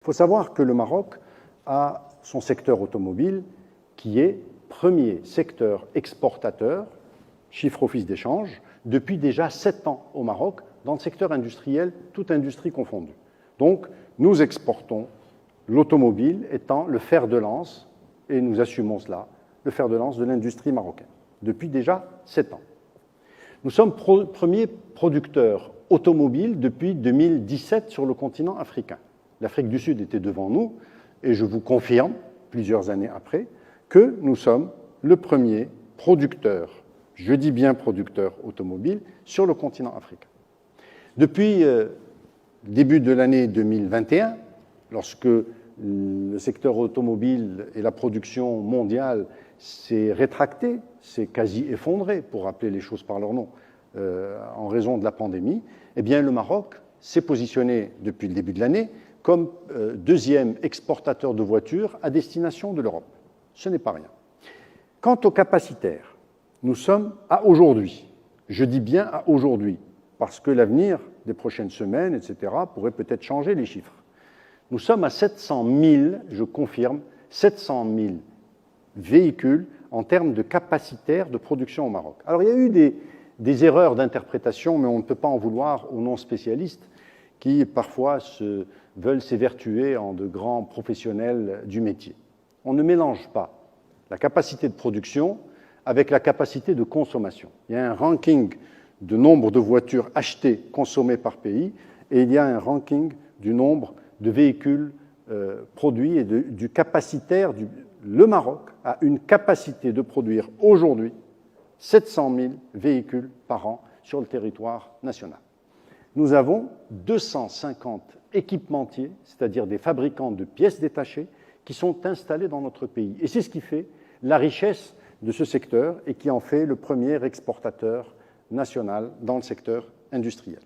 Il faut savoir que le Maroc a son secteur automobile qui est premier secteur exportateur, chiffre office d'échange, depuis déjà 7 ans au Maroc, dans le secteur industriel, toute industrie confondue. Donc, nous exportons l'automobile étant le fer de lance, et nous assumons cela, le fer de lance de l'industrie marocaine, depuis déjà 7 ans. Nous sommes premier producteur automobile depuis 2017 sur le continent africain. L'Afrique du Sud était devant nous, et je vous confirme, plusieurs années après, que nous sommes le premier producteur, je dis bien producteur automobile, sur le continent africain. Depuis le début de l'année 2021, lorsque le secteur automobile et la production mondiale s'est rétracté, s'est quasi effondré, pour rappeler les choses par leur nom, en raison de la pandémie, eh bien le Maroc s'est positionné depuis le début de l'année comme deuxième exportateur de voitures à destination de l'Europe. Ce n'est pas rien. Quant aux capacitaires, nous sommes à aujourd'hui, je dis bien à aujourd'hui, parce que l'avenir des prochaines semaines, etc., pourrait peut-être changer les chiffres. Nous sommes à 700 000, je confirme, 700 000 véhicules en termes de capacitaire de production au Maroc. Alors il y a eu des erreurs d'interprétation, mais on ne peut pas en vouloir aux non-spécialistes qui parfois veulent s'évertuer en de grands professionnels du métier. On ne mélange pas la capacité de production avec la capacité de consommation. Il y a un ranking du nombre de voitures achetées, consommées par pays, et il y a un ranking du nombre de véhicules produits et du capacitaire. Le Maroc a une capacité de produire aujourd'hui 700 000 véhicules par an sur le territoire national. Nous avons 250 équipementiers, c'est-à-dire des fabricants de pièces détachées, qui sont installés dans notre pays. Et c'est ce qui fait la richesse de ce secteur et qui en fait le premier exportateur national dans le secteur industriel.